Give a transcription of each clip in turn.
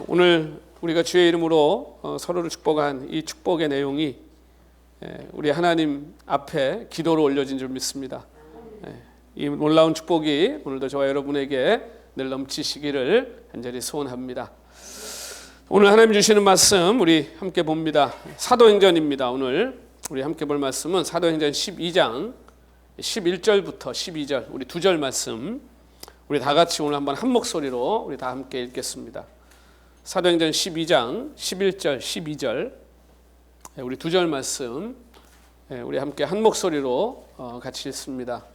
오늘 우리가 주의 이름으로 서로를 축복한 이 축복의 내용이 우리 하나님 앞에 기도로 올려진 줄 믿습니다. 이 놀라운 축복이 오늘도 저와 여러분에게 늘 넘치시기를 간절히 소원합니다. 오늘 하나님 주시는 말씀 우리 함께 봅니다. 사도행전입니다. 오늘 우리 함께 볼 말씀은 사도행전 12장 11절부터 12절 우리 두 절 말씀 우리 다 같이 오늘 한번 한 목소리로 우리 다 함께 읽겠습니다. 사도행전 12장 11절 12절 우리 두 절 말씀 우리 함께 한 목소리로 같이 읽습니다.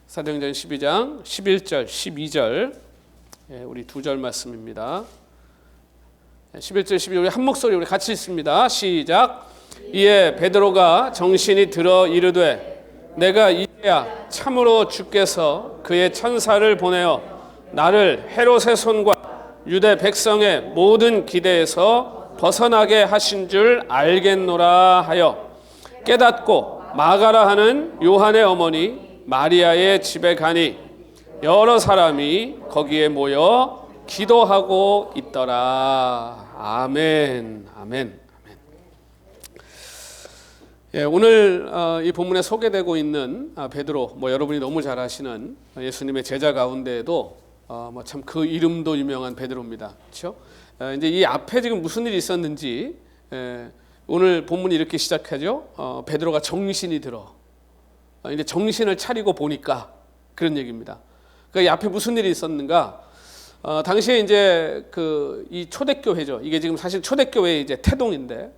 사도행전 12장 11절 12절 우리 두 절 말씀입니다. 11절 12절 우리 한 목소리 우리 같이 읽습니다. 시작. 이에 베드로가 정신이 들어 이르되 내가 이제야 참으로 주께서 그의 천사를 보내어 나를 헤롯의 손과 유대 백성의 모든 기대에서 벗어나게 하신 줄 알겠노라 하여 깨닫고 마가라 하는 요한의 어머니 마리아의 집에 가니 여러 사람이 거기에 모여 기도하고 있더라. 아멘. 아멘. 오늘 이 본문에 소개되고 있는 베드로, 여러분이 너무 잘 아시는 예수님의 제자 가운데에도 참 그 이름도 유명한 베드로입니다. 그렇죠? 이제 이 앞에 지금 무슨 일이 있었는지 오늘 본문이 이렇게 시작하죠. 베드로가 정신이 들어. 이제 정신을 차리고 보니까 그런 얘기입니다. 그러니까 이 앞에 무슨 일이 있었는가? 당시에 이제 이 초대교회죠. 이게 지금 사실 초대교회의 이제 태동인데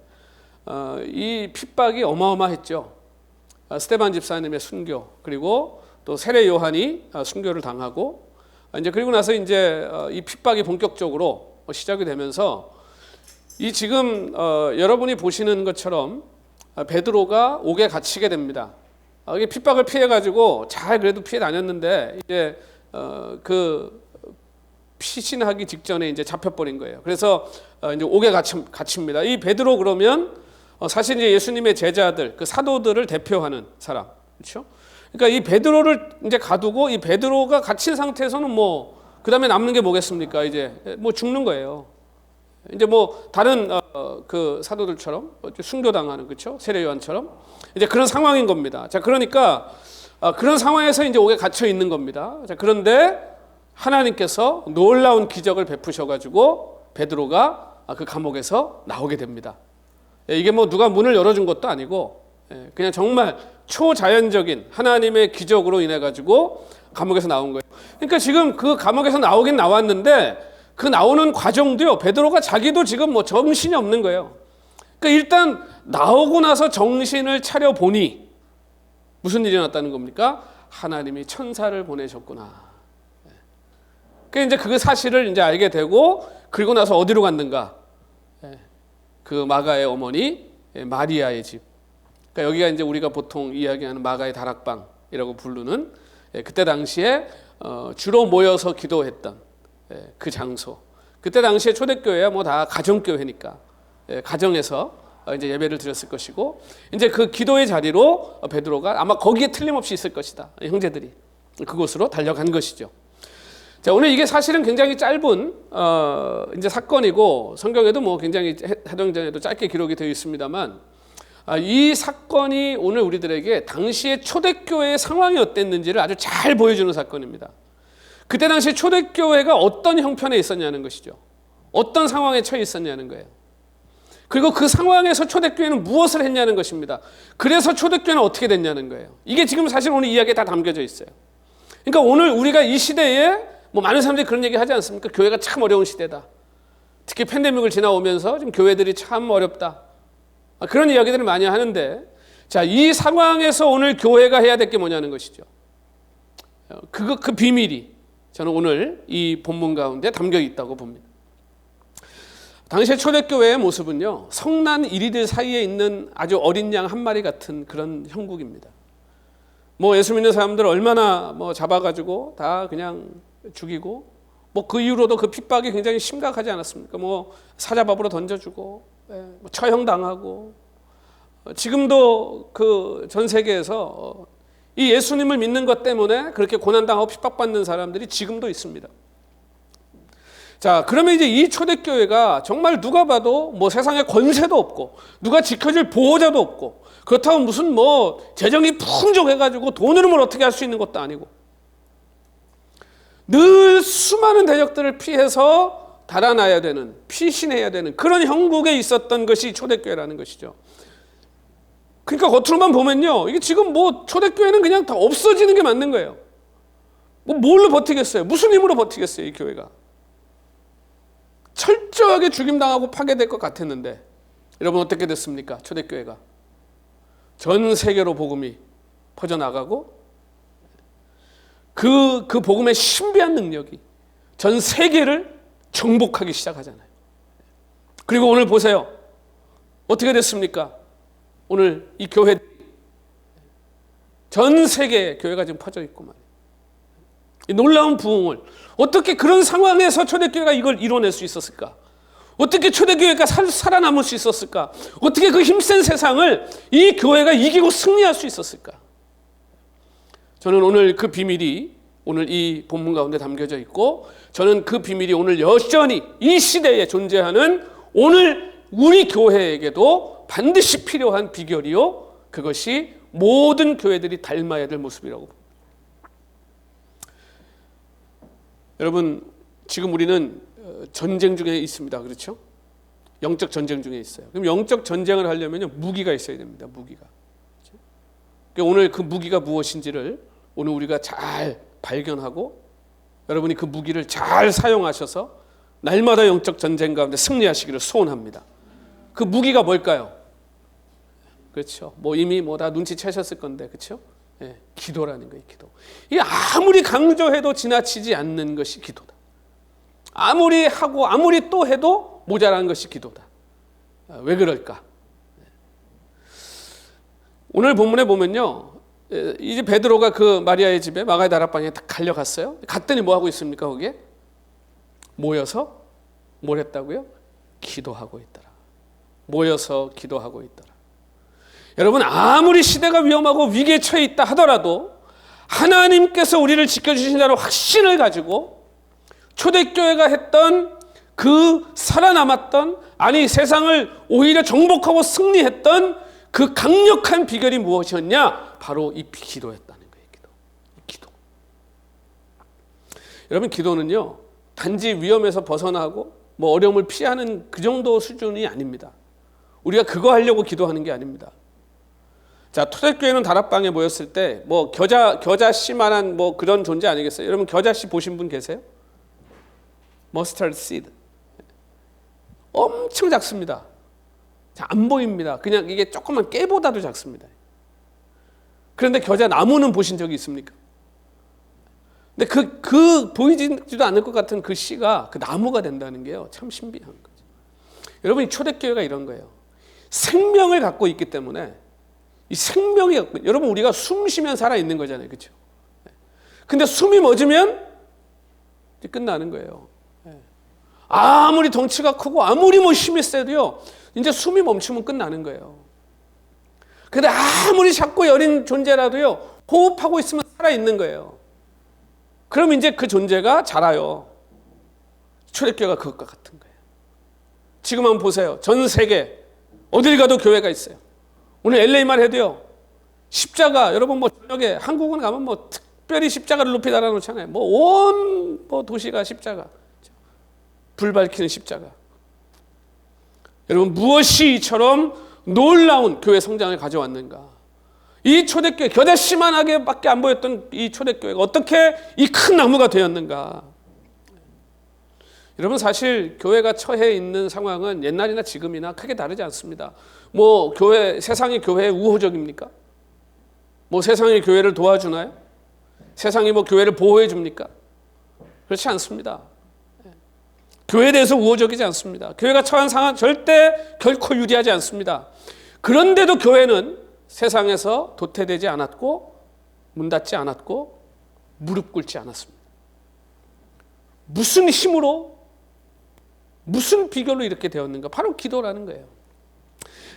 이 핍박이 어마어마했죠. 스데반 집사님의 순교 그리고 또 세례 요한이 순교를 당하고 이제 그리고 나서 이제 이 핍박이 본격적으로 시작이 되면서 이 지금 여러분이 보시는 것처럼 베드로가 옥에 갇히게 됩니다. 이게 핍박을 피해 가지고 잘 그래도 피해 다녔는데 이제 피신하기 직전에 이제 잡혀버린 거예요. 그래서 이제 옥에 갇힙니다. 이 베드로 그러면 사실 이제 예수님의 제자들, 그 사도들을 대표하는 사람, 그렇죠? 그러니까 이 베드로를 이제 가두고 이 베드로가 갇힌 상태에서는 그 다음에 남는 게 뭐겠습니까? 이제 죽는 거예요. 이제 다른 그 사도들처럼 순교당하는, 그렇죠? 세례 요한처럼 이제 그런 상황인 겁니다. 자, 그러니까 그런 상황에서 이제 옥에 갇혀 있는 겁니다. 자, 그런데 하나님께서 놀라운 기적을 베푸셔가지고 베드로가 그 감옥에서 나오게 됩니다. 이게 누가 문을 열어준 것도 아니고 그냥 정말 초자연적인 하나님의 기적으로 인해 가지고 감옥에서 나온 거예요. 그러니까 지금 그 감옥에서 나오긴 나왔는데 그 나오는 과정도요, 베드로가 자기도 지금 정신이 없는 거예요. 그러니까 일단 나오고 나서 정신을 차려 보니 무슨 일이 났다는 겁니까? 하나님이 천사를 보내셨구나. 그러니까 이제 그 사실을 이제 알게 되고 그리고 나서 어디로 갔는가? 그 마가의 어머니 마리아의 집. 그러니까 여기가 이제 우리가 보통 이야기하는 마가의 다락방이라고 부르는 그때 당시에 주로 모여서 기도했던 그 장소. 그때 당시에 초대교회야 다 가정교회니까 가정에서 이제 예배를 드렸을 것이고 이제 그 기도의 자리로 베드로가 아마 거기에 틀림없이 있을 것이다. 형제들이 그곳으로 달려간 것이죠. 자, 오늘 이게 사실은 굉장히 짧은 이제 사건이고 성경에도 굉장히 사도행전에도 짧게 기록이 되어 있습니다만 이 사건이 오늘 우리들에게 당시의 초대교회의 상황이 어땠는지를 아주 잘 보여주는 사건입니다. 그때 당시 초대교회가 어떤 형편에 있었냐는 것이죠. 어떤 상황에 처해 있었냐는 거예요. 그리고 그 상황에서 초대교회는 무엇을 했냐는 것입니다. 그래서 초대교회는 어떻게 됐냐는 거예요. 이게 지금 사실 오늘 이야기에 다 담겨져 있어요. 그러니까 오늘 우리가 이 시대에 많은 사람들이 그런 얘기 하지 않습니까? 교회가 참 어려운 시대다. 특히 팬데믹을 지나오면서 지금 교회들이 참 어렵다. 그런 이야기들을 많이 하는데 자, 이 상황에서 오늘 교회가 해야 될 게 뭐냐는 것이죠. 그 비밀이 저는 오늘 이 본문 가운데 담겨 있다고 봅니다. 당시의 초대교회의 모습은요, 성난 이리들 사이에 있는 아주 어린 양 한 마리 같은 그런 형국입니다. 예수 믿는 사람들 얼마나 잡아가지고 다 그냥 죽이고 그 이후로도 그 핍박이 굉장히 심각하지 않았습니까? 사자밥으로 던져주고 처형당하고 지금도 그 전 세계에서 이 예수님을 믿는 것 때문에 그렇게 고난당하고 핍박받는 사람들이 지금도 있습니다. 자, 그러면 이제 이 초대교회가 정말 누가 봐도 뭐 세상에 권세도 없고 누가 지켜줄 보호자도 없고 그렇다고 무슨 뭐 재정이 풍족해가지고 돈으로 뭘 어떻게 할 수 있는 것도 아니고 늘 수많은 대적들을 피해서 달아나야 되는, 피신해야 되는 그런 형국에 있었던 것이 초대교회라는 것이죠. 그러니까 겉으로만 보면요, 이게 지금 뭐 초대교회는 그냥 다 없어지는 게 맞는 거예요. 뭐 뭘로 버티겠어요? 무슨 힘으로 버티겠어요, 이 교회가? 철저하게 죽임당하고 파괴될 것 같았는데 여러분 어떻게 됐습니까? 초대교회가 전 세계로 복음이 퍼져나가고 그 복음의 신비한 능력이 전 세계를 정복하기 시작하잖아요. 그리고 오늘 보세요. 어떻게 됐습니까? 오늘 이 교회 전 세계에 교회가 지금 퍼져 있구만. 이 놀라운 부흥을 어떻게 그런 상황에서 초대교회가 이걸 이뤄낼 수 있었을까? 어떻게 초대교회가 살아남을 수 있었을까? 어떻게 그 힘센 세상을 이 교회가 이기고 승리할 수 있었을까? 저는 오늘 그 비밀이 오늘 이 본문 가운데 담겨져 있고 저는 그 비밀이 오늘 여전히 이 시대에 존재하는 오늘 우리 교회에게도 반드시 필요한 비결이요. 그것이 모든 교회들이 닮아야 될 모습이라고 봅니다. 여러분 지금 우리는 전쟁 중에 있습니다. 그렇죠? 영적 전쟁 중에 있어요. 그럼 영적 전쟁을 하려면 무기가 있어야 됩니다. 무기가. 그러니까 오늘 그 무기가 무엇인지를 오늘 우리가 잘 발견하고 여러분이 그 무기를 잘 사용하셔서 날마다 영적 전쟁 가운데 승리하시기를 소원합니다. 그 무기가 뭘까요? 그렇죠. 뭐 이미 뭐 다 눈치채셨을 건데, 그렇죠? 예, 기도라는 거예요. 기도. 이게 아무리 강조해도 지나치지 않는 것이 기도다. 아무리 하고 아무리 또 해도 모자란 것이 기도다. 왜 그럴까? 오늘 본문에 보면요, 이제 베드로가 그 마리아의 집에 마가의 다락방에 딱 달려갔어요. 갔더니 뭐 하고 있습니까? 거기에 모여서 뭘 했다고요? 기도하고 있더라. 모여서 기도하고 있더라. 여러분 아무리 시대가 위험하고 위기에 처해 있다 하더라도 하나님께서 우리를 지켜주신다는 확신을 가지고 초대교회가 했던 그 살아남았던, 아니 세상을 오히려 정복하고 승리했던 그 강력한 비결이 무엇이었냐? 바로 이 기도였다는 거예요. 기도. 여러분 기도는요 단지 위험에서 벗어나고 뭐 어려움을 피하는 그 정도 수준이 아닙니다. 우리가 그거 하려고 기도하는 게 아닙니다. 자, 초대교회는 다락방에 모였을 때 뭐 겨자씨만한 뭐 그런 존재 아니겠어요? 여러분 겨자씨 보신 분 계세요? 머스타드 시드. 엄청 작습니다. 안 보입니다. 그냥 이게 조그만 깨보다도 작습니다. 그런데 겨자 나무는 보신 적이 있습니까? 근데 그 보이지도 않을 것 같은 그 씨가 그 나무가 된다는 게요, 참 신비한 거죠. 여러분 이 초대교회가 이런 거예요. 생명을 갖고 있기 때문에 이 생명이, 여러분 우리가 숨 쉬면 살아 있는 거잖아요, 그렇죠? 근데 숨이 멎으면 이제 끝나는 거예요. 아무리 덩치가 크고 아무리 뭐 힘이 세도요, 이제 숨이 멈추면 끝나는 거예요. 근데 아무리 작고 여린 존재라도요, 호흡하고 있으면 살아 있는 거예요. 그럼 이제 그 존재가 자라요. 초대교회가 그것과 같은 거예요. 지금 한번 보세요. 전 세계 어딜 가도 교회가 있어요. 오늘 LA만 해도요, 십자가, 여러분 뭐 저녁에 한국은 가면 뭐 특별히 십자가를 높이 달아놓잖아요. 뭐 온 도시가 십자가, 불 밝히는 십자가. 여러분 무엇이 이처럼 놀라운 교회 성장을 가져왔는가? 이 초대교회, 겨자씨만하게 밖에 안 보였던 이 초대교회가 어떻게 이 큰 나무가 되었는가? 여러분 사실 교회가 처해 있는 상황은 옛날이나 지금이나 크게 다르지 않습니다. 뭐 세상이 교회에 우호적입니까? 뭐 세상이 교회를 도와주나요? 세상이 뭐 교회를 보호해 줍니까? 그렇지 않습니다. 교회에 대해서 우호적이지 않습니다. 교회가 처한 상황 절대 결코 유리하지 않습니다. 그런데도 교회는 세상에서 도태되지 않았고 문 닫지 않았고 무릎 꿇지 않았습니다. 무슨 힘으로, 무슨 비결로 이렇게 되었는가? 바로 기도라는 거예요.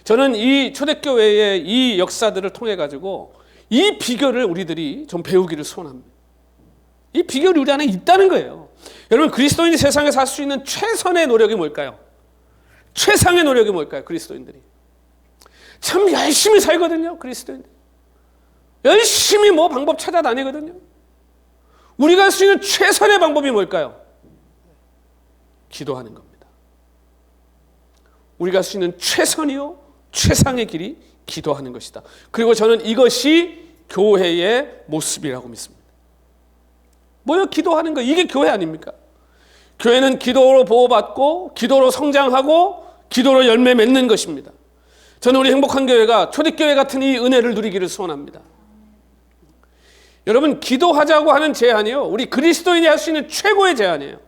저는 이 초대교회의 이 역사들을 통해 가지고 이 비결을 우리들이 좀 배우기를 소원합니다. 이 비결이 우리 안에 있다는 거예요. 여러분, 그리스도인이 세상에 살 수 있는 최선의 노력이 뭘까요? 최상의 노력이 뭘까요? 그리스도인들이 참 열심히 살거든요. 그리스도인들 열심히 뭐 방법 찾아다니거든요. 우리가 할 수 있는 최선의 방법이 뭘까요? 기도하는 겁니다. 우리가 할 수 있는 최선이요 최상의 길이 기도하는 것이다. 그리고 저는 이것이 교회의 모습이라고 믿습니다. 뭐요? 기도하는 거. 이게 교회 아닙니까? 교회는 기도로 보호받고 기도로 성장하고 기도로 열매 맺는 것입니다. 저는 우리 행복한 교회가 초대교회 같은 이 은혜를 누리기를 소원합니다. 여러분, 기도하자고 하는 제안이요, 우리 그리스도인이 할 수 있는 최고의 제안이에요.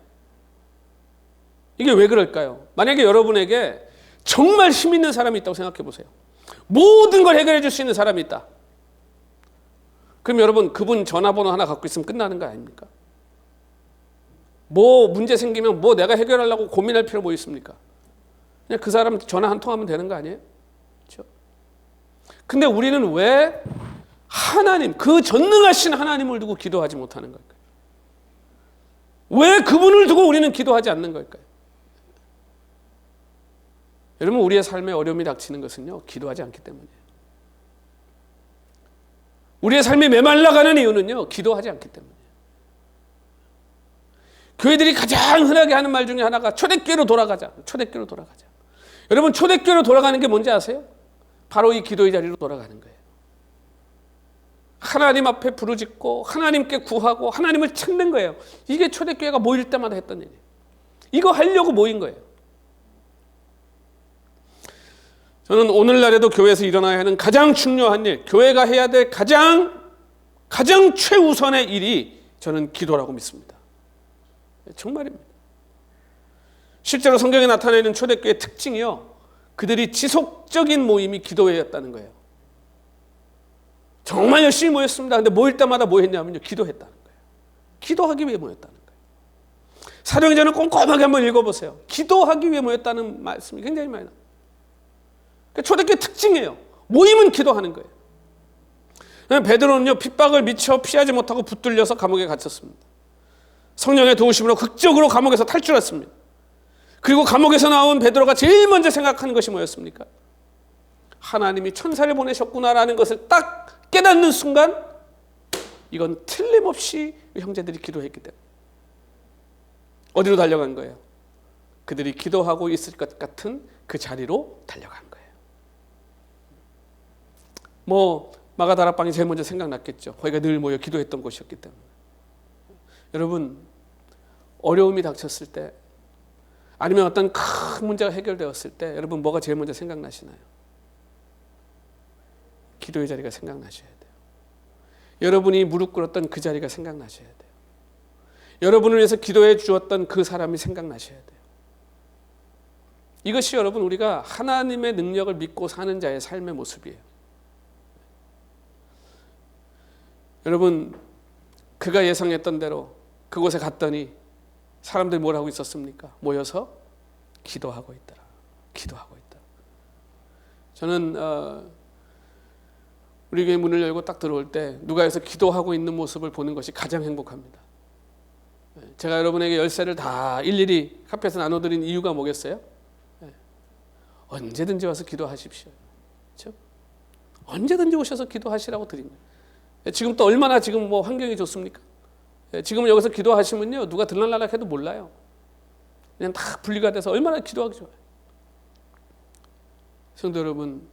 이게 왜 그럴까요? 만약에 여러분에게 정말 힘 있는 사람이 있다고 생각해 보세요. 모든 걸 해결해 줄 수 있는 사람이 있다. 그럼 여러분, 그분 전화번호 하나 갖고 있으면 끝나는 거 아닙니까? 뭐 문제 생기면 뭐 내가 해결하려고 고민할 필요 뭐 있습니까? 그냥 그 사람 전화 한 통 하면 되는 거 아니에요? 그렇죠? 근데 우리는 왜 하나님, 그 전능하신 하나님을 두고 기도하지 못하는 걸까요? 왜 그분을 두고 우리는 기도하지 않는 걸까요? 여러분, 우리의 삶에 어려움이 닥치는 것은요, 기도하지 않기 때문이에요. 우리의 삶이 메말라가는 이유는요, 기도하지 않기 때문이에요. 교회들이 가장 흔하게 하는 말 중에 하나가 초대교회로 돌아가자. 초대교회로 돌아가자. 여러분, 초대교회로 돌아가는 게 뭔지 아세요? 바로 이 기도의 자리로 돌아가는 거예요. 하나님 앞에 부르짖고 하나님께 구하고 하나님을 찾는 거예요. 이게 초대교회가 모일 때마다 했던 일이에요. 이거 하려고 모인 거예요. 저는 오늘날에도 교회에서 일어나야 하는 가장 중요한 일, 교회가 해야 될 가장 최우선의 일이 저는 기도라고 믿습니다. 정말입니다. 실제로 성경에 나타내는 초대교회의 특징이요, 그들이 지속적인 모임이 기도회였다는 거예요. 정말 열심히 모였습니다. 근데 모일 때마다 뭐 했냐면요, 기도했다는 거예요. 기도하기 위해 모였다는 거예요. 사도행전을 꼼꼼하게 한번 읽어보세요. 기도하기 위해 모였다는 말씀이 굉장히 많이 나와요. 초대교회 특징이에요. 모임은 기도하는 거예요. 베드로는요, 핍박을 미처 피하지 못하고 붙들려서 감옥에 갇혔습니다. 성령의 도우심으로 극적으로 감옥에서 탈출했습니다. 그리고 감옥에서 나온 베드로가 제일 먼저 생각하는 것이 뭐였습니까? 하나님이 천사를 보내셨구나라는 것을 딱 깨닫는 순간, 이건 틀림없이 형제들이 기도했기 때문에 어디로 달려간 거예요? 그들이 기도하고 있을 것 같은 그 자리로 달려간 거예요. 뭐 마가다락방이 제일 먼저 생각났겠죠. 거기가 늘 모여 기도했던 곳이었기 때문에. 여러분, 어려움이 닥쳤을 때, 아니면 어떤 큰 문제가 해결되었을 때, 여러분 뭐가 제일 먼저 생각나시나요? 기도의 자리가 생각나셔야 돼요. 여러분이 무릎 꿇었던 그 자리가 생각나셔야 돼요. 여러분을 위해서 기도해 주었던 그 사람이 생각나셔야 돼요. 이것이 여러분, 우리가 하나님의 능력을 믿고 사는 자의 삶의 모습이에요. 여러분, 그가 예상했던 대로 그곳에 갔더니 사람들이 뭘 하고 있었습니까? 모여서 기도하고 있더라. 기도하고 있더라. 저는 우리 교회 문을 열고 딱 들어올 때 누가 여기서 기도하고 있는 모습을 보는 것이 가장 행복합니다. 제가 여러분에게 열쇠를 다 일일이 카페에서 나눠드린 이유가 뭐겠어요? 언제든지 와서 기도하십시오. 그렇죠? 언제든지 오셔서 기도하시라고 드립니다. 지금 또 얼마나 지금 뭐 환경이 좋습니까? 지금 여기서 기도하시면요, 누가 들락날락 해도 몰라요. 그냥 다 분리가 돼서 얼마나 기도하기 좋아요. 성도 여러분,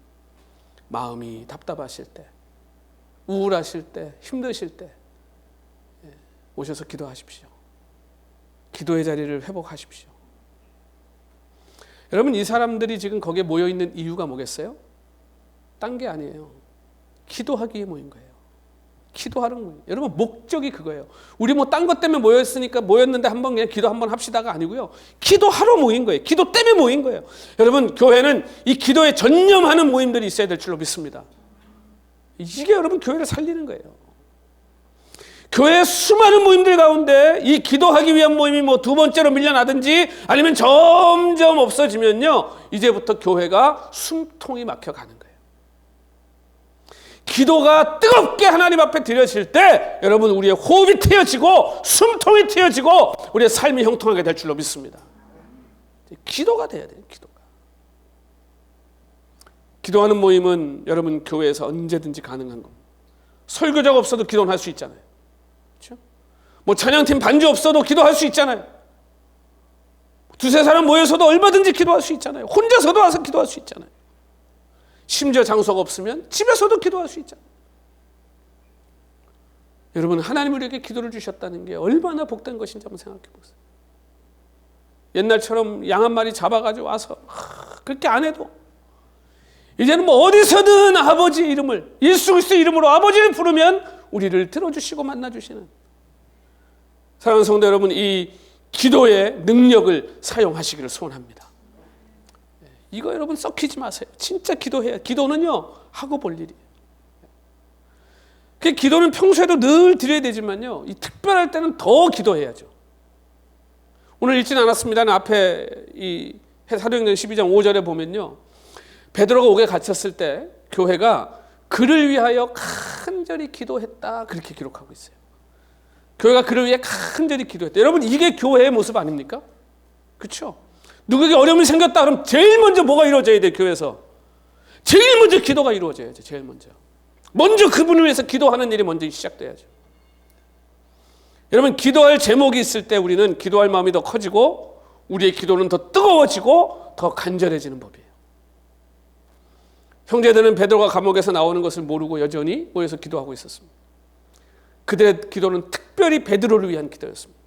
마음이 답답하실 때, 우울하실 때, 힘드실 때 오셔서 기도하십시오. 기도의 자리를 회복하십시오. 여러분, 이 사람들이 지금 거기에 모여있는 이유가 뭐겠어요? 딴 게 아니에요. 기도하기 위해 모인 거예요. 기도하는 거예요. 여러분, 목적이 그거예요. 우리 뭐 딴 것 때문에 모였는데 한번 그냥 기도 한번 합시다가 아니고요. 기도하러 모인 거예요. 기도 때문에 모인 거예요. 여러분, 교회는 이 기도에 전념하는 모임들이 있어야 될 줄로 믿습니다. 이게 여러분 교회를 살리는 거예요. 교회의 수많은 모임들 가운데 이 기도하기 위한 모임이 뭐 두 번째로 밀려나든지 아니면 점점 없어지면요, 이제부터 교회가 숨통이 막혀가는 거예요. 기도가 뜨겁게 하나님 앞에 드려질 때 여러분 우리의 호흡이 트여지고 숨통이 트여지고 우리의 삶이 형통하게 될 줄로 믿습니다. 기도가 돼야 돼요. 기도하는 모임은 여러분 교회에서 언제든지 가능한 겁니다. 설교자가 없어도 기도는 할 수 있잖아요. 그렇죠? 뭐 찬양팀 반주 없어도 기도할 수 있잖아요. 두세 사람 모여서도 얼마든지 기도할 수 있잖아요. 혼자서도 와서 기도할 수 있잖아요. 심지어 장소가 없으면 집에서도 기도할 수 있잖아요. 여러분 하나님 우리에게 기도를 주셨다는 게 얼마나 복된 것인지 한번 생각해 보세요. 옛날처럼 양 한 마리 잡아가지고 와서 그렇게 안 해도 이제는 뭐 어디서든 아버지 이름을 예수 그리스도 이름으로 아버지를 부르면 우리를 들어주시고 만나주시는 사랑하는 성도 여러분, 이 기도의 능력을 사용하시기를 소원합니다. 이거 여러분 썩히지 마세요. 진짜 기도해야. 기도는요 하고 볼 일이에요. 그 기도는 평소에도 늘 드려야 되지만요 이 특별할 때는 더 기도해야죠. 오늘 읽지는 않았습니다는 앞에 이 사도행전 12장 5절에 보면요 베드로가 옥에 갇혔을 때 교회가 그를 위하여 간절히 기도했다 그렇게 기록하고 있어요. 교회가 그를 위해 간절히 기도했다. 여러분 이게 교회의 모습 아닙니까? 그렇죠? 누구에게 어려움이 생겼다 그러면 제일 먼저 뭐가 이루어져야 돼? 교회에서 제일 먼저 기도가 이루어져야죠. 제일 먼저 그분을 위해서 기도하는 일이 먼저 시작돼야죠. 여러분 기도할 제목이 있을 때 우리는 기도할 마음이 더 커지고 우리의 기도는 더 뜨거워지고 더 간절해지는 법이에요. 형제들은 베드로가 감옥에서 나오는 것을 모르고 여전히 모여서 기도하고 있었습니다. 그들의 기도는 특별히 베드로를 위한 기도였습니다.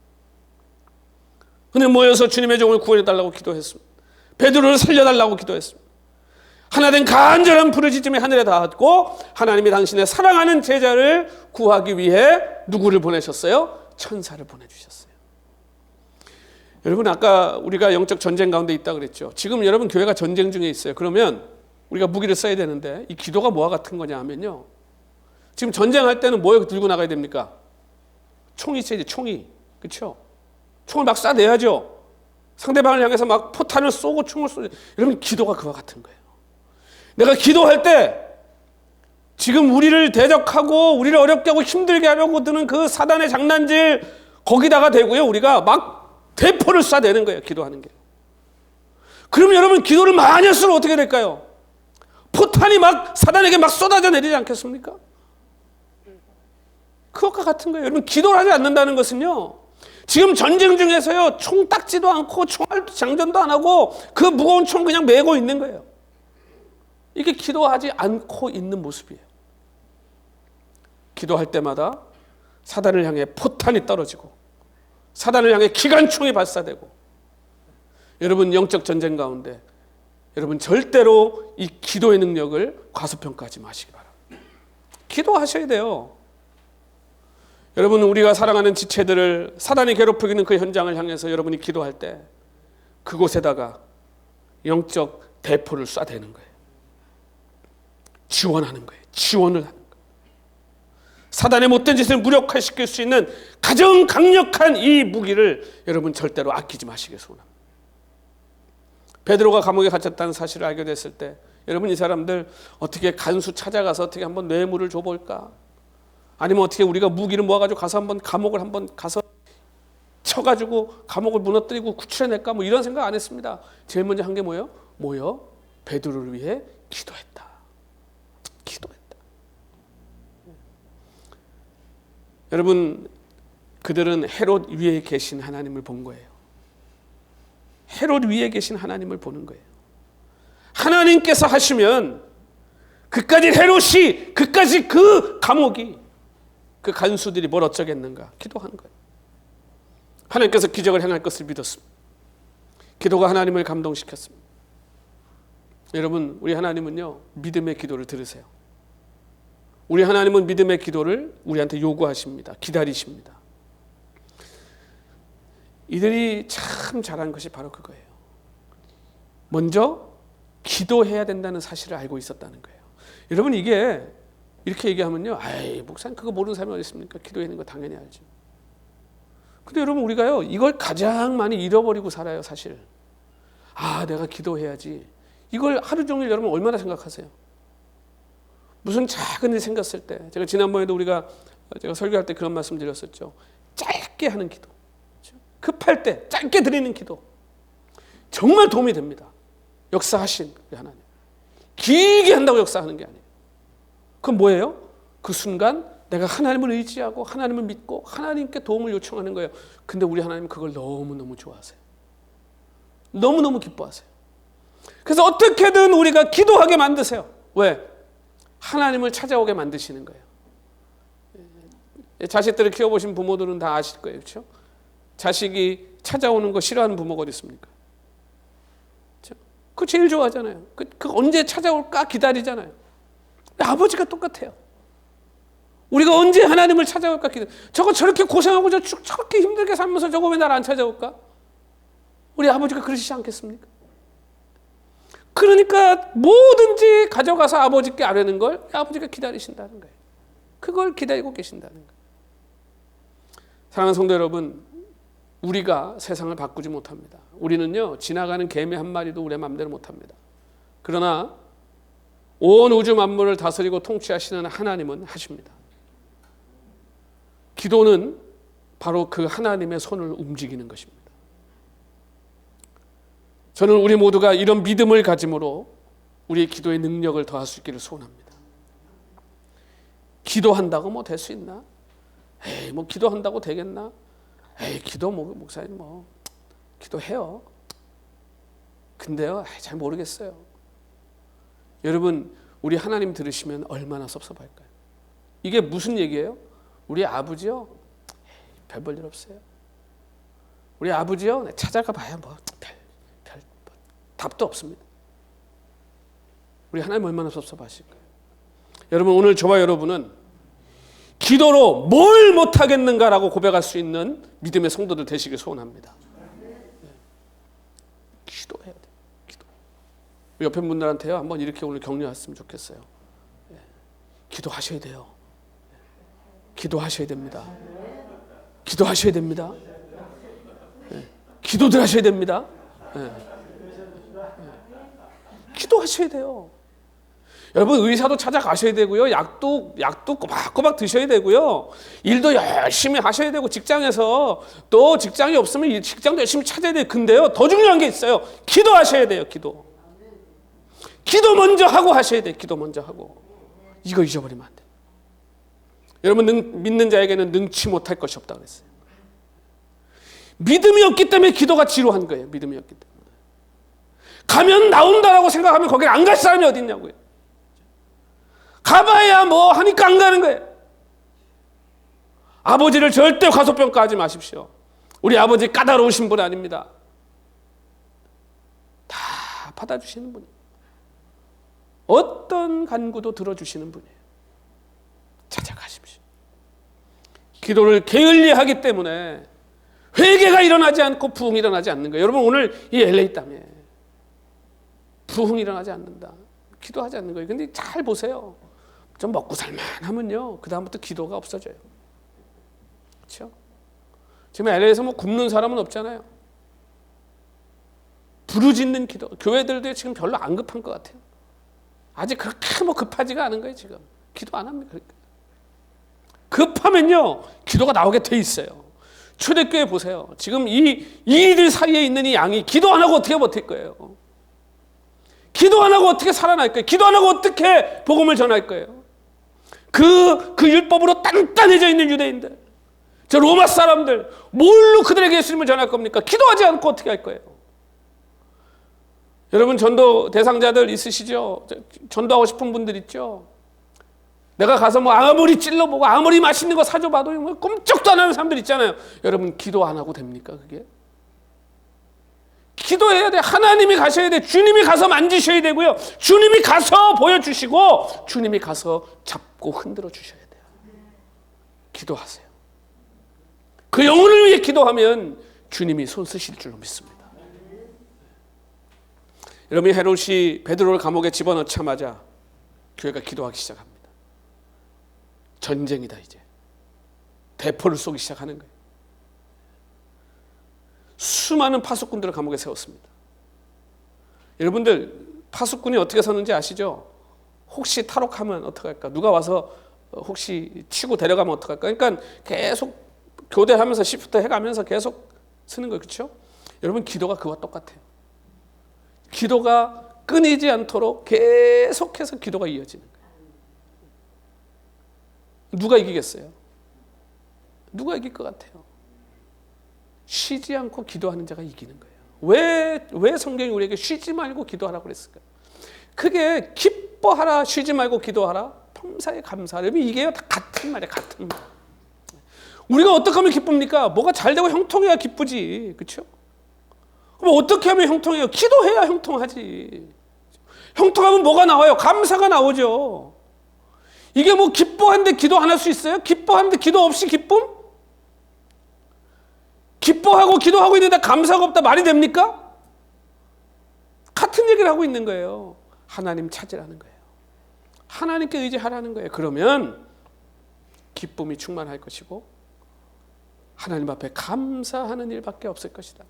그들 모여서 주님의 종을 구원해달라고 기도했습니다. 베드로를 살려달라고 기도했습니다. 하나된 간절한 부르짖음이 하늘에 닿았고 하나님이 당신의 사랑하는 제자를 구하기 위해 누구를 보내셨어요? 천사를 보내주셨어요. 여러분 아까 우리가 영적 전쟁 가운데 있다 그랬죠. 지금 여러분 교회가 전쟁 중에 있어요. 그러면 우리가 무기를 써야 되는데 이 기도가 뭐와 같은 거냐 하면요. 지금 전쟁할 때는 뭐 들고 나가야 됩니까? 총이 있어야지. 총이. 그렇죠? 총을 막 쏴내야죠. 상대방을 향해서 막 포탄을 쏘고 총을 쏘죠. 여러분 기도가 그와 같은 거예요. 내가 기도할 때 지금 우리를 대적하고 우리를 어렵게 하고 힘들게 하려고 드는 그 사단의 장난질 거기다가 대고요. 우리가 막 대포를 쏴대는 거예요. 기도하는 게. 그러면 여러분 기도를 많이 할수록 어떻게 될까요? 포탄이 막 사단에게 막 쏟아져 내리지 않겠습니까? 그것과 같은 거예요. 여러분 기도를 하지 않는다는 것은요. 지금 전쟁 중에서요. 총 닦지도 않고 총알 장전도 안 하고 그 무거운 총 그냥 메고 있는 거예요. 이게 기도하지 않고 있는 모습이에요. 기도할 때마다 사단을 향해 포탄이 떨어지고 사단을 향해 기관총이 발사되고 여러분 영적 전쟁 가운데 여러분 절대로 이 기도의 능력을 과소평가하지 마시기 바랍니다. 기도하셔야 돼요. 여러분 우리가 사랑하는 지체들을 사단이 괴롭히는 그 현장을 향해서 여러분이 기도할 때 그곳에다가 영적 대포를 쏴대는 거예요. 지원하는 거예요. 지원을 하는 거예요. 사단의 못된 짓을 무력화시킬 수 있는 가장 강력한 이 무기를 여러분 절대로 아끼지 마시길 소원합니다. 베드로가 감옥에 갇혔다는 사실을 알게 됐을 때 여러분 이 사람들 어떻게 간수 찾아가서 어떻게 한번 뇌물을 줘볼까? 아니면 어떻게 우리가 무기를 모아가지고 가서 한번 감옥을 한번 가서 쳐가지고 감옥을 무너뜨리고 구출해낼까? 뭐 이런 생각 안 했습니다. 제일 먼저 한 게 뭐예요? 베드로를 위해 기도했다. 여러분 그들은 헤롯 위에 계신 하나님을 본 거예요. 헤롯 위에 계신 하나님을 보는 거예요. 하나님께서 하시면 그까지 헤롯이 그까지 그 감옥이 그 간수들이 뭘 어쩌겠는가 기도하는 거예요. 하나님께서 기적을 행할 것을 믿었습니다. 기도가 하나님을 감동시켰습니다. 여러분 우리 하나님은요 믿음의 기도를 들으세요. 우리 하나님은 믿음의 기도를 우리한테 요구하십니다. 기다리십니다. 이들이 참 잘한 것이 바로 그거예요. 먼저 기도해야 된다는 사실을 알고 있었다는 거예요. 여러분 이게 이렇게 얘기하면요. 아이 목사님 그거 모르는 사람이 어디 있습니까? 기도하는 거 당연히 알죠. 근데 여러분 우리가요 이걸 가장 많이 잃어버리고 살아요. 사실. 아 내가 기도해야지. 이걸 하루 종일 여러분 얼마나 생각하세요? 무슨 작은 일이 생겼을 때, 제가 지난번에도 제가 설교할 때 그런 말씀 드렸었죠. 짧게 하는 기도, 급할 때 짧게 드리는 기도 정말 도움이 됩니다. 역사하신 우리 하나님, 길게 한다고 역사하는 게 아니에요. 그건 뭐예요? 그 순간 내가 하나님을 의지하고 하나님을 믿고 하나님께 도움을 요청하는 거예요. 근데 우리 하나님은 그걸 너무너무 좋아하세요. 너무너무 기뻐하세요. 그래서 어떻게든 우리가 기도하게 만드세요. 왜? 하나님을 찾아오게 만드시는 거예요. 자식들을 키워보신 부모들은 다 아실 거예요. 그렇죠? 자식이 찾아오는 거 싫어하는 부모가 어디 있습니까? 그렇죠? 그거 제일 좋아하잖아요. 그 언제 찾아올까 기다리잖아요. 아버지가 똑같아요. 우리가 언제 하나님을 찾아올까 기다려. 저거 저렇게 고생하고 저렇게 힘들게 살면서 저거 왜 날 안 찾아올까? 우리 아버지가 그러시지 않겠습니까? 그러니까 뭐든지 가져가서 아버지께 아뢰는 걸 아버지가 기다리신다는 거예요. 그걸 기다리고 계신다는 거예요. 사랑하는 성도 여러분, 우리가 세상을 바꾸지 못합니다. 우리는요, 지나가는 개미 한 마리도 우리의 마음대로 못합니다. 그러나 온 우주 만물을 다스리고 통치하시는 하나님은 하십니다. 기도는 바로 그 하나님의 손을 움직이는 것입니다. 저는 우리 모두가 이런 믿음을 가짐으로 우리의 기도의 능력을 더할 수 있기를 소원합니다. 기도한다고 뭐 될 수 있나? 에이, 뭐 기도한다고 되겠나? 에이, 기도 목사님 뭐 기도해요. 근데요, 잘 모르겠어요. 여러분, 우리 하나님 들으시면 얼마나 섭섭할까요? 이게 무슨 얘기예요? 우리 아버지요, 별 볼 일 없어요. 우리 아버지요, 찾아가 봐야 뭐 답도 없습니다. 우리 하나님 얼마나 섭섭하실까요? 여러분, 오늘 저와 여러분은 기도로 뭘 못하겠는가라고 고백할 수 있는 믿음의 성도들 되시길 소원합니다. 기도해야 돼요. 기도. 옆에 분들한테요, 한번 이렇게 오늘 격려했으면 좋겠어요. 기도하셔야 돼요. 기도하셔야 됩니다. 기도하셔야 됩니다. 기도들 하셔야 됩니다. 기도하셔야 돼요. 여러분, 의사도 찾아가셔야 되고요. 약도 꼬박꼬박 드셔야 되고요. 일도 열심히 하셔야 되고, 직장에서 또 직장이 없으면 직장도 열심히 찾아야 돼요. 근데요, 더 중요한 게 있어요. 기도하셔야 돼요. 기도 먼저 하고 하셔야 돼요. 기도 먼저 하고. 이거 잊어버리면 안 돼요. 여러분, 믿는 자에게는 능치 못할 것이 없다고 그랬어요. 믿음이 없기 때문에 기도가 지루한 거예요. 믿음이 없기 때문에. 가면 나온다라고 생각하면 거기 안 갈 사람이 어디 있냐고요. 가봐야 뭐 하니까 안 가는 거예요. 아버지를 절대 과소평가하지 마십시오. 우리 아버지 까다로우신 분 아닙니다. 다 받아주시는 분이에요. 어떤 간구도 들어주시는 분이에요. 찾아가십시오. 기도를 게을리하기 때문에 회개가 일어나지 않고 부흥이 일어나지 않는 거예요. 여러분, 오늘 이 LA 땅에 부흥이 일어나지 않는다. 기도하지 않는 거예요. 근데 잘 보세요. 좀 먹고 살만 하면요, 그 다음부터 기도가 없어져요. 그렇죠? 지금 LA에서 뭐 굶는 사람은 없잖아요. 부르짖는 기도. 교회들도 지금 별로 안 급한 것 같아요. 아직 그렇게 뭐 급하지가 않은 거예요. 지금 기도 안 합니다. 그러니까. 급하면요, 기도가 나오게 돼 있어요. 초대교회 보세요. 지금 이들 사이에 있는 이 양이 기도 안 하고 어떻게 버틸 거예요? 기도 안 하고 어떻게 살아날 거예요? 기도 안 하고 어떻게 복음을 전할 거예요? 그 율법으로 단단해져 있는 유대인들, 저 로마 사람들, 뭘로 그들에게 예수님을 전할 겁니까? 기도하지 않고 어떻게 할 거예요? 여러분, 전도 대상자들 있으시죠? 전도하고 싶은 분들 있죠? 내가 가서 뭐 아무리 찔러보고 아무리 맛있는 거 사줘봐도 뭐 꼼짝도 안 하는 사람들 있잖아요. 여러분, 기도 안 하고 됩니까, 그게? 기도해야 돼. 하나님이 가셔야 돼. 주님이 가서 만지셔야 되고요. 주님이 가서 보여주시고 주님이 가서 잡고 흔들어 주셔야 돼요. 기도하세요. 그 영혼을 위해 기도하면 주님이 손 쓰실 줄로 믿습니다. 여러분, 헤롯이 베드로를 감옥에 집어넣자마자 교회가 기도하기 시작합니다. 전쟁이다. 이제 대포를 쏘기 시작하는 거예요. 수많은 파수꾼들을 감옥에 세웠습니다. 여러분들, 파수꾼이 어떻게 서는지 아시죠? 혹시 탈옥하면 어떡할까? 누가 와서 혹시 치고 데려가면 어떡할까? 그러니까 계속 교대하면서 시프트 해가면서 계속 쓰는 거예요. 그렇죠? 여러분 기도가 그와 똑같아요. 기도가 끊이지 않도록 계속해서 기도가 이어지는 거예요. 누가 이기겠어요? 누가 이길 것 같아요? 쉬지 않고 기도하는 자가 이기는 거예요. 왜 성경이 우리에게 쉬지 말고 기도하라고 그랬을까요? 그게 기뻐하라, 쉬지 말고 기도하라, 범사에 감사하라. 이게 다 같은 말이에요. 같은 말. 우리가 어떻게 하면 기쁩니까? 뭐가 잘 되고 형통해야 기쁘지. 그렇죠? 그럼 어떻게 하면 형통해요? 기도해야 형통하지. 형통하면 뭐가 나와요? 감사가 나오죠. 이게 뭐 기뻐하는데 기도 안 할 수 있어요? 기뻐하는데 기도 없이 기쁨? 기뻐하고 기도하고 있는데 감사가 없다 말이 됩니까? 같은 얘기를 하고 있는 거예요. 하나님 찾으라는 거예요. 하나님께 의지하라는 거예요. 그러면 기쁨이 충만할 것이고 하나님 앞에 감사하는 일밖에 없을 것이다.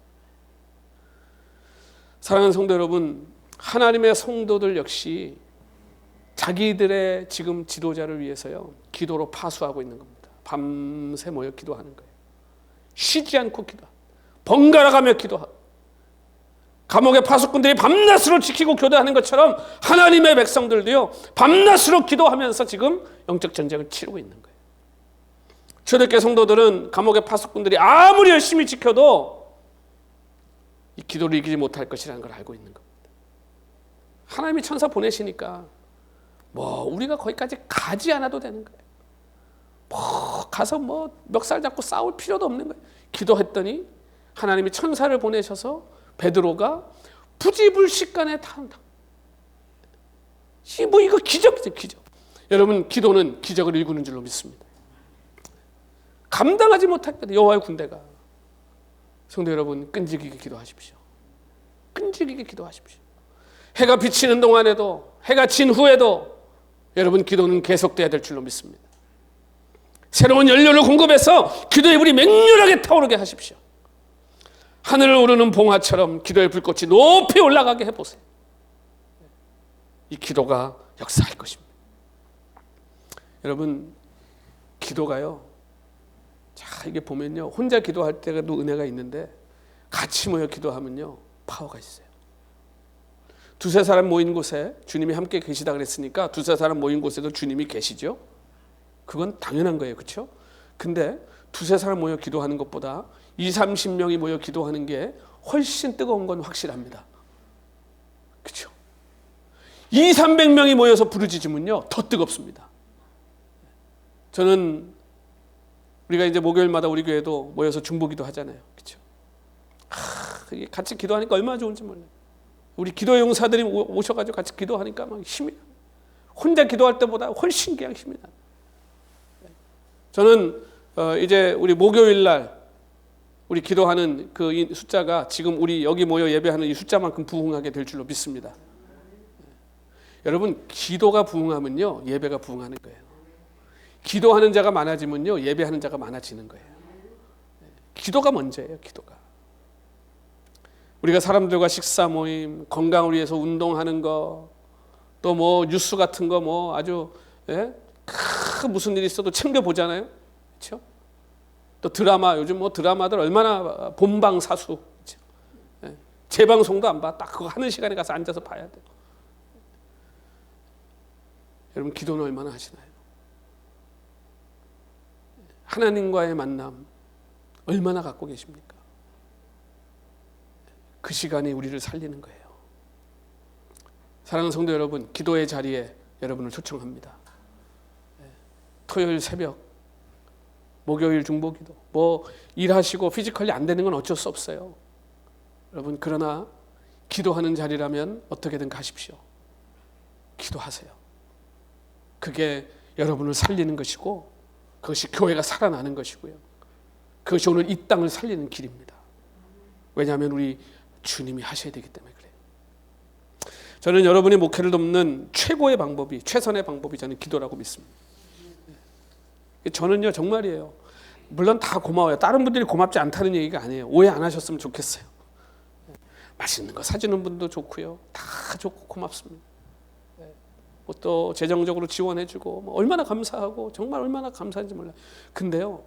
사랑하는 성도 여러분, 하나님의 성도들 역시 자기들의 지금 지도자를 위해서요 기도로 파수하고 있는 겁니다. 밤새 모여 기도하는 거예요. 쉬지 않고 기도하고 번갈아가며 기도하고 감옥의 파수꾼들이 밤낮으로 지키고 교대하는 것처럼 하나님의 백성들도요 밤낮으로 기도하면서 지금 영적 전쟁을 치르고 있는 거예요. 초대교회 성도들은 감옥의 파수꾼들이 아무리 열심히 지켜도 이 기도를 이기지 못할 것이라는 걸 알고 있는 겁니다. 하나님이 천사 보내시니까 뭐 우리가 거기까지 가지 않아도 되는 거예요. 뭐 가서 뭐 멱살 잡고 싸울 필요도 없는 거예요. 기도했더니 하나님이 천사를 보내셔서 베드로가 부지불식간에 탄다. 뭐 이거 기적이죠, 기적. 여러분 기도는 기적을 일구는 줄로 믿습니다. 감당하지 못할 때 여호와의 군대가 성도 여러분 끈질기게 기도하십시오. 끈질기게 기도하십시오. 해가 비치는 동안에도 해가 진 후에도 여러분 기도는 계속돼야 될 줄로 믿습니다. 새로운 연료를 공급해서 기도의 불이 맹렬하게 타오르게 하십시오. 하늘을 오르는 봉화처럼 기도의 불꽃이 높이 올라가게 해보세요. 이 기도가 역사할 것입니다. 여러분 기도가요 자 이게 보면요 혼자 기도할 때도 은혜가 있는데 같이 모여 기도하면요 파워가 있어요. 두세 사람 모인 곳에 주님이 함께 계시다 그랬으니까 두세 사람 모인 곳에도 주님이 계시죠. 그건 당연한 거예요. 그렇죠? 근데 두세 사람 모여 기도하는 것보다 20-30명이 모여 기도하는 게 훨씬 뜨거운 건 확실합니다. 그렇죠? 200-300명이 모여서 부르짖으면요 더 뜨겁습니다. 저는 우리가 이제 목요일마다 우리 교회도 모여서 중보기도 하잖아요. 그렇죠? 같이 기도하니까 얼마나 좋은지 몰라요. 우리 기도 용사들이 오셔가지고 같이 기도하니까 막 힘이 혼자 기도할 때보다 훨씬 그냥 힘이 나요. 저는 이제 우리 목요일 날 우리 기도하는 그 숫자가 지금 우리 여기 모여 예배하는 이 숫자만큼 부흥하게 될 줄로 믿습니다. 여러분 기도가 부흥하면요 예배가 부흥하는 거예요. 기도하는 자가 많아지면요 예배하는 자가 많아지는 거예요. 기도가 먼저예요. 기도가. 우리가 사람들과 식사 모임, 건강을 위해서 운동하는 거, 또 뭐 뉴스 같은 거 뭐 아주 무슨 일이 있어도 챙겨 보잖아요. 그렇죠? 또 드라마 요즘 뭐 드라마들 얼마나 본방사수. 그렇죠? 재방송도 안 봐. 딱 그거 하는 시간에 가서 앉아서 봐야 돼요. 여러분 기도는 얼마나 하시나요? 하나님과의 만남 얼마나 갖고 계십니까? 그 시간이 우리를 살리는 거예요. 사랑하는 성도 여러분, 기도의 자리에 여러분을 초청합니다. 토요일 새벽, 목요일 중보기도, 뭐 일하시고 피지컬리 안 되는 건 어쩔 수 없어요. 여러분 그러나 기도하는 자리라면 어떻게든 가십시오. 기도하세요. 그게 여러분을 살리는 것이고 그것이 교회가 살아나는 것이고요. 그것이 오늘 이 땅을 살리는 길입니다. 왜냐하면 우리 주님이 하셔야 되기 때문에 그래요. 저는 여러분이 목회를 돕는 최고의 방법이 최선의 방법이 저는 기도라고 믿습니다. 저는요 정말이에요. 물론 다 고마워요. 다른 분들이 고맙지 않다는 얘기가 아니에요. 오해 안 하셨으면 좋겠어요. 맛있는 거 사주는 분도 좋고요. 다 좋고 고맙습니다. 또 재정적으로 지원해주고 얼마나 감사하고 정말 얼마나 감사한지 몰라요. 근데요,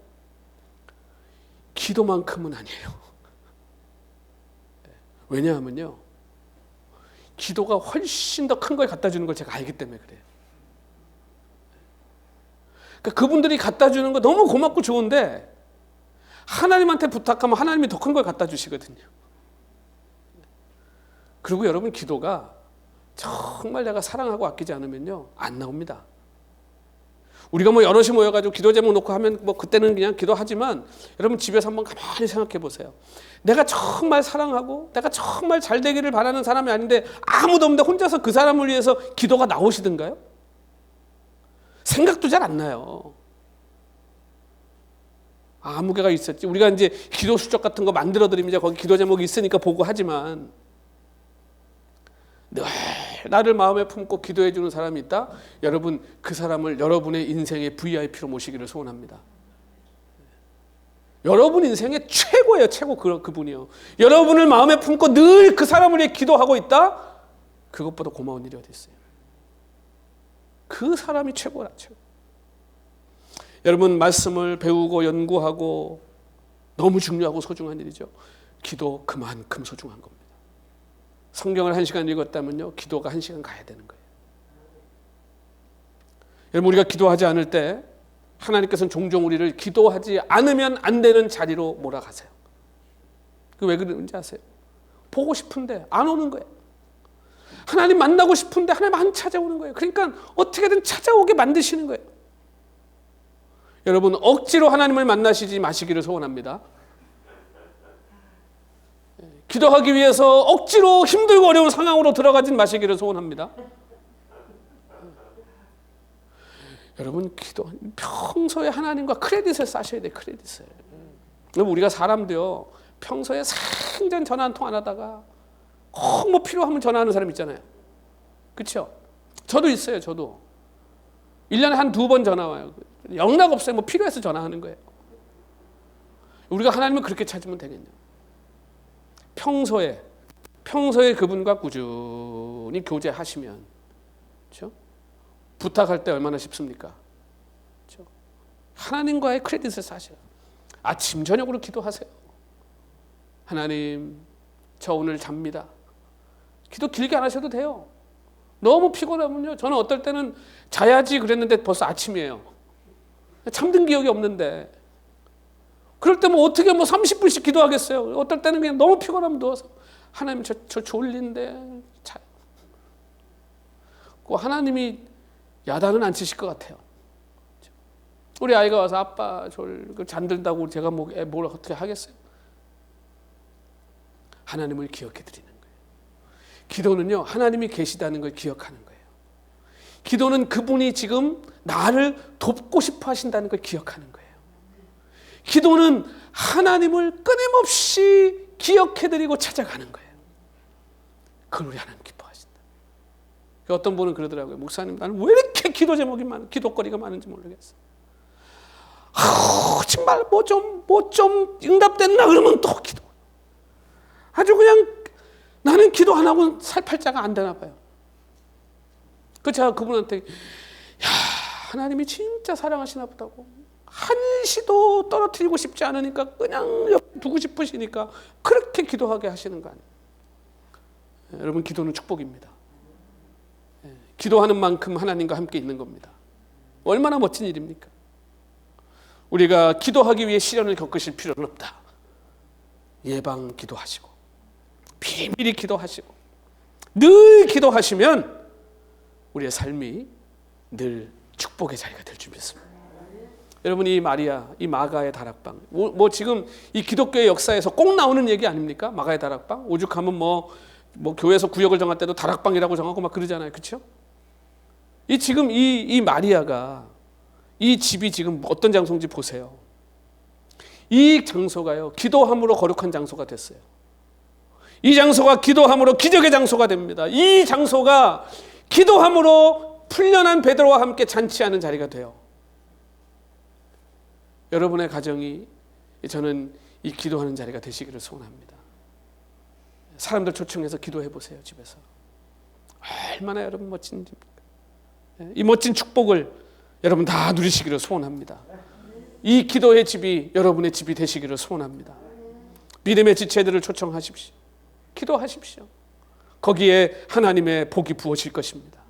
기도만큼은 아니에요. 왜냐하면요, 기도가 훨씬 더 큰 걸 갖다 주는 걸 제가 알기 때문에 그래요. 그러니까 그분들이 갖다 주는 거 너무 고맙고 좋은데 하나님한테 부탁하면 하나님이 더 큰 걸 갖다 주시거든요. 그리고 여러분, 기도가 정말 내가 사랑하고 아끼지 않으면요, 안 나옵니다. 우리가 여럿이 모여가지고 기도 제목 놓고 하면 그때는 그냥 기도하지만, 여러분 집에서 한번 가만히 생각해 보세요. 내가 정말 사랑하고 내가 정말 잘 되기를 바라는 사람이 아닌데 아무도 없는데 혼자서 그 사람을 위해서 기도가 나오시던가요? 생각도 잘 안 나요. 아무개가 있었지. 우리가 이제 기도 수적 같은 거 만들어 드리면 거기 기도 제목이 있으니까 보고 하지만, 늘 나를 마음에 품고 기도해 주는 사람이 있다? 여러분, 그 사람을 여러분의 인생의 VIP로 모시기를 소원합니다. 여러분 인생의 최고예요. 최고. 그분이요. 여러분을 마음에 품고 늘 그 사람을 위해 기도하고 있다? 그것보다 고마운 일이 어디 있어요. 그 사람이 최고라. 최고. 여러분, 말씀을 배우고 연구하고 너무 중요하고 소중한 일이죠. 기도 그만큼 소중한 겁니다. 성경을 1시간 읽었다면요, 기도가 1시간 가야 되는 거예요. 여러분, 우리가 기도하지 않을 때 하나님께서는 종종 우리를 기도하지 않으면 안 되는 자리로 몰아가세요. 그 왜 그런지 아세요? 보고 싶은데 안 오는 거예요. 하나님 만나고 싶은데 하나님 안 찾아오는 거예요. 그러니까 어떻게든 찾아오게 만드시는 거예요. 여러분, 억지로 하나님을 만나시지 마시기를 소원합니다. 기도하기 위해서 억지로 힘들고 어려운 상황으로 들어가지 마시기를 소원합니다. 여러분, 기도 평소에 하나님과 크레딧을 쌓으셔야 돼요. 크레딧을. 우리가 사람도요, 평소에 생전 전화 한 통 안 하다가 꼭 필요하면 전화하는 사람 있잖아요. 그렇죠? 저도 있어요. 저도 1년에 한 2번 전화 와요. 영락 없어요. 필요해서 전화하는 거예요. 우리가 하나님을 그렇게 찾으면 되겠냐? 평소에 그분과 꾸준히 교제하시면, 그렇죠? 부탁할 때 얼마나 쉽습니까? 그렇죠? 하나님과의 크레딧을 쌓으셔요. 아침 저녁으로 기도하세요. 하나님, 저 오늘 잡니다. 기도 길게 안 하셔도 돼요. 너무 피곤하면요, 저는 어떨 때는 자야지 그랬는데 벌써 아침이에요. 잠든 기억이 없는데, 그럴 때 어떻게 30분씩 기도하겠어요? 어떨 때는 그냥 너무 피곤하면 누워서 하나님, 저 졸린데 자요. 하나님이 야단은 안 치실 것 같아요. 우리 아이가 와서 아빠 잠들다고 제가 뭘 어떻게 하겠어요? 하나님을 기억해 드리는 거예요. 기도는요, 하나님이 계시다는 걸 기억하는 거예요. 기도는 그분이 지금 나를 돕고 싶어 하신다는 걸 기억하는 거예요. 기도는 하나님을 끊임없이 기억해 드리고 찾아가는 거예요. 그걸 우리 하나님 기뻐하신다. 어떤 분은 그러더라고요. 목사님, 나는 왜 이렇게 기도 제목이 기도거리가 많은지 모르겠어. 정말 뭐 좀 응답됐나 그러면 또 기도. 아주 그냥 나는 기도 안 하고 살 팔자가 안 되나 봐요. 제가 그분한테, 야, 하나님이 진짜 사랑하시나 보다고. 한시도 떨어뜨리고 싶지 않으니까 그냥 옆에 두고 싶으시니까 그렇게 기도하게 하시는 거 아니에요. 여러분, 기도는 축복입니다. 기도하는 만큼 하나님과 함께 있는 겁니다. 얼마나 멋진 일입니까? 우리가 기도하기 위해 시련을 겪으실 필요는 없다. 예방 기도하시고 비밀히 기도하시고 늘 기도하시면 우리의 삶이 늘 축복의 자리가 될 줄 믿습니다. 여러분, 이 마리아, 이 마가의 다락방, 지금 이 기독교의 역사에서 꼭 나오는 얘기 아닙니까? 마가의 다락방. 오죽하면 교회에서 구역을 정할 때도 다락방이라고 정하고 막 그러잖아요. 그렇죠? 지금 이 마리아가, 이 집이 지금 어떤 장소인지 보세요. 이 장소가요, 기도함으로 거룩한 장소가 됐어요. 이 장소가 기도함으로 기적의 장소가 됩니다. 이 장소가 기도함으로 풀려난 베드로와 함께 잔치하는 자리가 돼요. 여러분의 가정이, 저는 이 기도하는 자리가 되시기를 소원합니다. 사람들 초청해서 기도해 보세요. 집에서 얼마나 여러분 멋진지. 이 멋진 축복을 여러분 다 누리시기를 소원합니다. 이 기도의 집이 여러분의 집이 되시기를 소원합니다. 믿음의 지체들을 초청하십시오. 기도하십시오. 거기에 하나님의 복이 부어질 것입니다.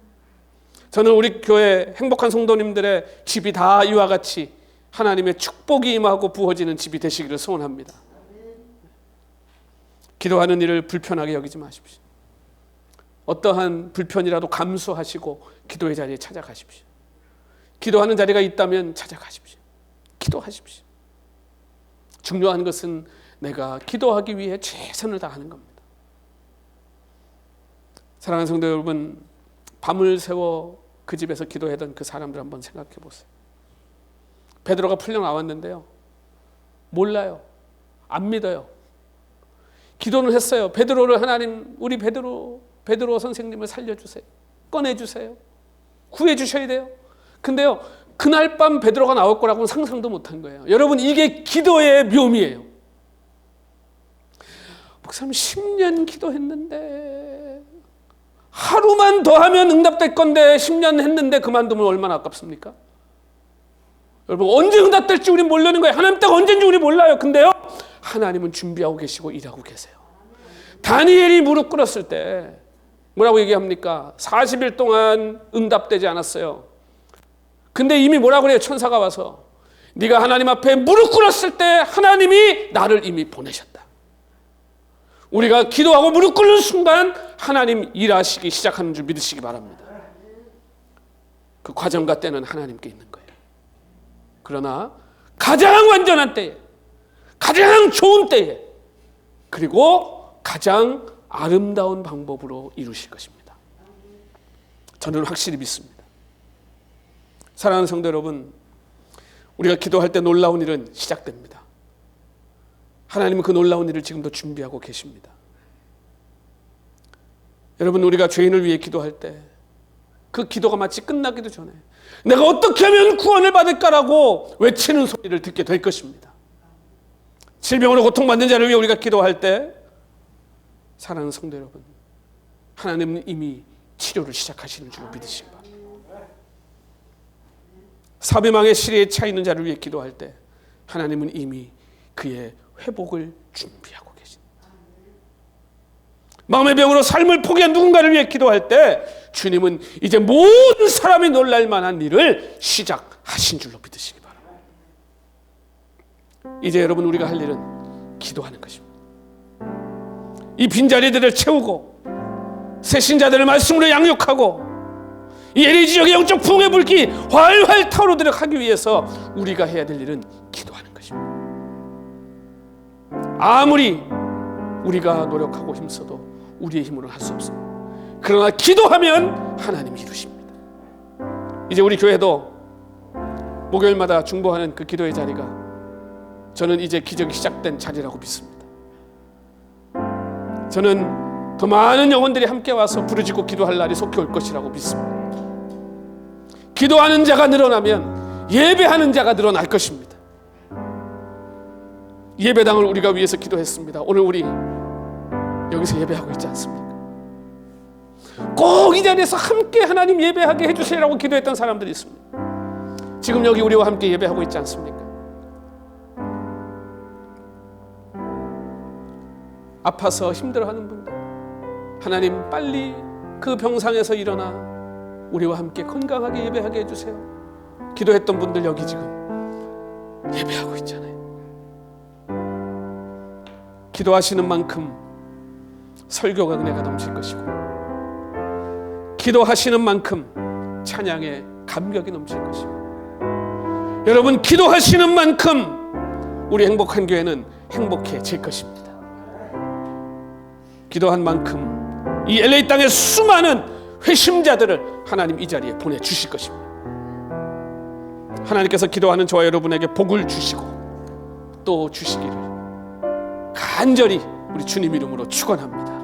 저는 우리 교회 행복한 성도님들의 집이 다 이와 같이 하나님의 축복이 임하고 부어지는 집이 되시기를 소원합니다. 기도하는 일을 불편하게 여기지 마십시오. 어떠한 불편이라도 감수하시고 기도의 자리에 찾아가십시오. 기도하는 자리가 있다면 찾아가십시오. 기도하십시오. 중요한 것은 내가 기도하기 위해 최선을 다하는 겁니다. 사랑하는 성도 여러분, 밤을 새워 그 집에서 기도하던 그 사람들 한번 생각해 보세요. 베드로가 풀려 나왔는데요, 몰라요. 안 믿어요. 기도는 했어요. 베드로를 하나님, 우리 베드로 선생님을 살려주세요. 꺼내주세요. 구해주셔야 돼요. 근데요, 그날 밤 베드로가 나올 거라고는 상상도 못한 거예요. 여러분, 이게 기도의 묘미예요. 목사님 10년 기도했는데, 하루만 더 하면 응답될 건데 10년 했는데 그만두면 얼마나 아깝습니까? 여러분, 언제 응답될지 우리 모르는 거예요. 하나님 때가 언제인지 우리 몰라요. 근데요, 하나님은 준비하고 계시고 일하고 계세요. 다니엘이 무릎 꿇었을 때 뭐라고 얘기합니까? 40일 동안 응답되지 않았어요. 근데 이미 뭐라고 그래요? 천사가 와서 네가 하나님 앞에 무릎 꿇었을 때 하나님이 나를 이미 보내셨다. 우리가 기도하고 무릎 꿇는 순간 하나님 일하시기 시작하는 줄 믿으시기 바랍니다. 그 과정과 때는 하나님께 있는 거예요. 그러나 가장 완전한 때에, 가장 좋은 때에, 그리고 가장 아름다운 방법으로 이루실 것입니다. 저는 확실히 믿습니다. 사랑하는 성도 여러분, 우리가 기도할 때 놀라운 일은 시작됩니다. 하나님은 그 놀라운 일을 지금도 준비하고 계십니다. 여러분, 우리가 죄인을 위해 기도할 때 그 기도가 마치 끝나기도 전에 내가 어떻게 하면 구원을 받을까라고 외치는 소리를 듣게 될 것입니다. 질병으로 고통받는 자를 위해 우리가 기도할 때, 사랑하는 성도 여러분, 하나님은 이미 치료를 시작하시는 줄 믿으시기 바랍니다. 사비망의 시리에 차 있는 자를 위해 기도할 때 하나님은 이미 그의 회복을 준비하고 계십니다. 마음의 병으로 삶을 포기한 누군가를 위해 기도할 때 주님은 이제 모든 사람이 놀랄 만한 일을 시작하신 줄로 믿으시기 바랍니다. 이제 여러분, 우리가 할 일은 기도하는 것입니다. 이 빈자리들을 채우고 새신자들을 말씀으로 양육하고 이 LA 지역의 영적 부흥의 불길이 활활 타오르도록 하기 위해서 우리가 해야 될 일은 기도하는 것입니다. 아무리 우리가 노력하고 힘써도 우리의 힘으로는 할 수 없습니다. 그러나 기도하면 하나님이 이루십니다. 이제 우리 교회도 목요일마다 중보하는 그 기도의 자리가 저는 이제 기적이 시작된 자리라고 믿습니다. 저는 더 많은 영혼들이 함께 와서 부르짖고 기도할 날이 속히 올 것이라고 믿습니다. 기도하는 자가 늘어나면 예배하는 자가 늘어날 것입니다. 예배당을 우리가 위해서 기도했습니다. 오늘 우리 여기서 예배하고 있지 않습니까? 꼭 이 자리에서 함께 하나님 예배하게 해주세요라고 기도했던 사람들이 있습니다. 지금 여기 우리와 함께 예배하고 있지 않습니까? 아파서 힘들어하는 분들, 하나님 빨리 그 병상에서 일어나 우리와 함께 건강하게 예배하게 해주세요. 기도했던 분들 여기 지금 예배하고 있잖아요. 기도하시는 만큼 설교가 은혜가 넘칠 것이고, 기도하시는 만큼 찬양의 감격이 넘칠 것이고, 여러분, 기도하시는 만큼 우리 행복한 교회는 행복해질 것입니다. 기도한 만큼 이 LA 땅의 수많은 회심자들을 하나님 이 자리에 보내주실 것입니다. 하나님께서 기도하는 저와 여러분에게 복을 주시고 또 주시기를 간절히 우리 주님 이름으로 축원합니다.